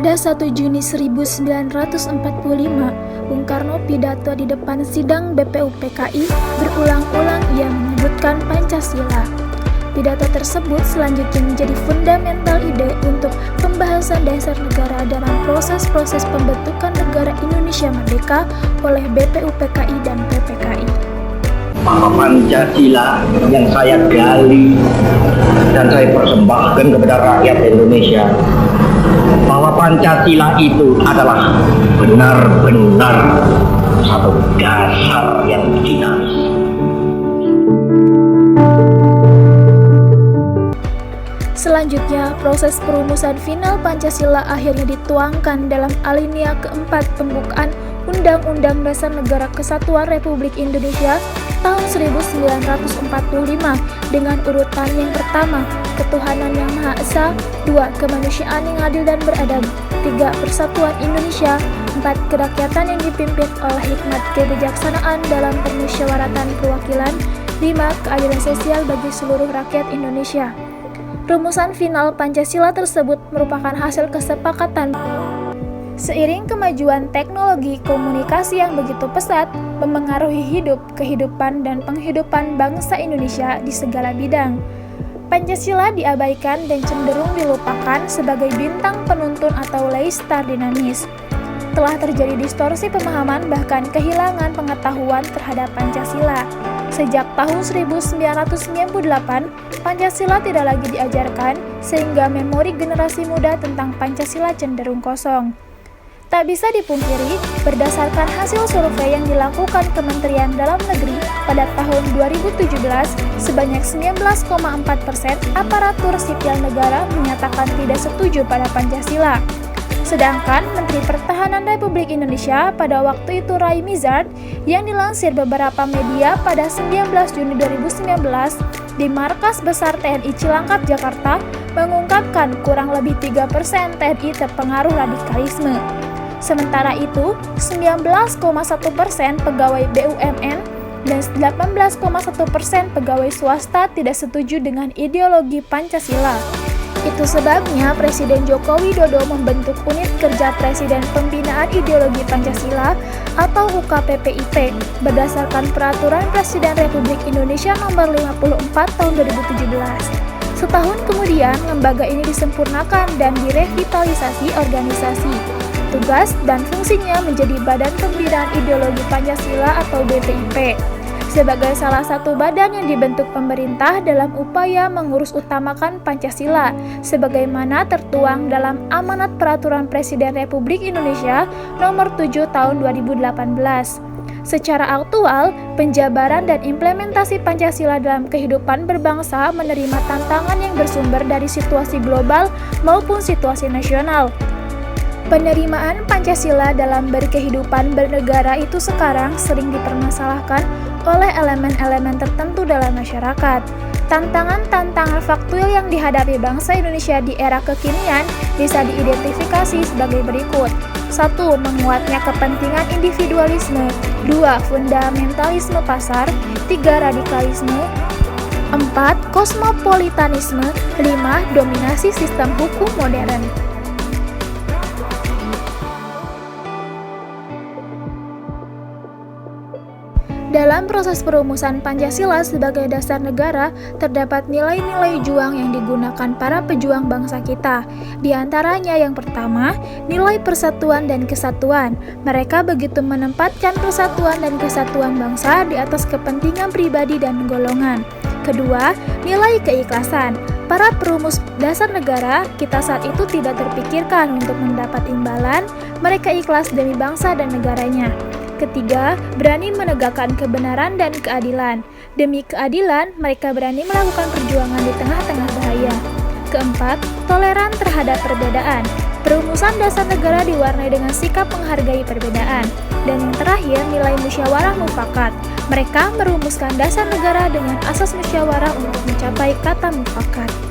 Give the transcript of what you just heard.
Pada 1 Juni 1945, Bung Karno pidato di depan sidang BPUPKI berulang-ulang ia menyebutkan Pancasila. Pidato tersebut selanjutnya menjadi fundamental ide untuk pembahasan dasar negara dalam proses-proses pembentukan negara Indonesia Merdeka oleh BPUPKI dan PPKI. Bahwa Pancasila yang saya gali dan saya persembahkan kepada rakyat Indonesia, bahwa Pancasila itu adalah benar-benar satu dasar yang dinamis. Selanjutnya, proses perumusan final Pancasila akhirnya dituangkan dalam alinea keempat pembukaan Undang-Undang Dasar Negara Kesatuan Republik Indonesia tahun 1945 dengan urutan yang pertama, ketuhanan yang Maha Esa, 2. Kemanusiaan yang adil dan beradab, 3. Persatuan Indonesia, 4. Kerakyatan yang dipimpin oleh hikmat kebijaksanaan dalam permusyawaratan perwakilan, 5. Keadilan sosial bagi seluruh rakyat Indonesia. Rumusan final Pancasila tersebut merupakan hasil kesepakatan. Seiring kemajuan teknologi komunikasi yang begitu pesat, memengaruhi hidup, kehidupan, dan penghidupan bangsa Indonesia di segala bidang, Pancasila diabaikan dan cenderung dilupakan sebagai bintang penuntun atau leistar dinamis. Telah terjadi distorsi pemahaman bahkan kehilangan pengetahuan terhadap Pancasila. Sejak tahun 1998, Pancasila tidak lagi diajarkan sehingga memori generasi muda tentang Pancasila cenderung kosong. Tak bisa dipungkiri, berdasarkan hasil survei yang dilakukan Kementerian Dalam Negeri pada tahun 2017, sebanyak 19,4% aparatur sipil negara menyatakan tidak setuju pada Pancasila. Sedangkan Menteri Pertahanan Republik Indonesia pada waktu itu Ray Mizard yang dilansir beberapa media pada 19 Juni 2019 di Markas Besar TNI Cilangkap, Jakarta mengungkapkan kurang lebih 3% TNI terpengaruh radikalisme. Sementara itu, 19,1% pegawai BUMN dan 18,1% pegawai swasta tidak setuju dengan ideologi Pancasila. Itu sebabnya Presiden Joko Widodo membentuk Unit Kerja Presiden Pembinaan Ideologi Pancasila atau UKPPIP berdasarkan Peraturan Presiden Republik Indonesia Nomor 54 Tahun 2017. Setahun kemudian, lembaga ini disempurnakan dan direvitalisasi organisasi, tugas dan fungsinya menjadi Badan Pembinaan Ideologi Pancasila atau BPIP. Sebagai salah satu badan yang dibentuk pemerintah dalam upaya mengurus utamakan Pancasila, sebagaimana tertuang dalam Amanat Peraturan Presiden Republik Indonesia Nomor 7 Tahun 2018. Secara aktual, penjabaran dan implementasi Pancasila dalam kehidupan berbangsa menerima tantangan yang bersumber dari situasi global maupun situasi nasional. Penerimaan Pancasila dalam berkehidupan bernegara itu sekarang sering dipermasalahkan oleh elemen-elemen tertentu dalam masyarakat. Tantangan-tantangan faktual yang dihadapi bangsa Indonesia di era kekinian bisa diidentifikasi sebagai berikut. 1. Menguatnya kepentingan individualisme. 2. Fundamentalisme pasar. 3. Radikalisme. 4. Kosmopolitanisme. 5. Dominasi sistem hukum modern. Dalam proses perumusan Pancasila sebagai dasar negara, terdapat nilai-nilai juang yang digunakan para pejuang bangsa kita. Di antaranya yang pertama, nilai persatuan dan kesatuan. Mereka begitu menempatkan persatuan dan kesatuan bangsa di atas kepentingan pribadi dan golongan. Kedua, nilai keikhlasan. Para perumus dasar negara kita saat itu tidak terpikirkan untuk mendapat imbalan, mereka ikhlas demi bangsa dan negaranya. Ketiga, berani menegakkan kebenaran dan keadilan. Demi keadilan, mereka berani melakukan perjuangan di tengah-tengah bahaya. Keempat, toleran terhadap perbedaan. Perumusan dasar negara diwarnai dengan sikap menghargai perbedaan. Dan yang terakhir, nilai musyawarah mufakat. Mereka merumuskan dasar negara dengan asas musyawarah untuk mencapai kata mufakat.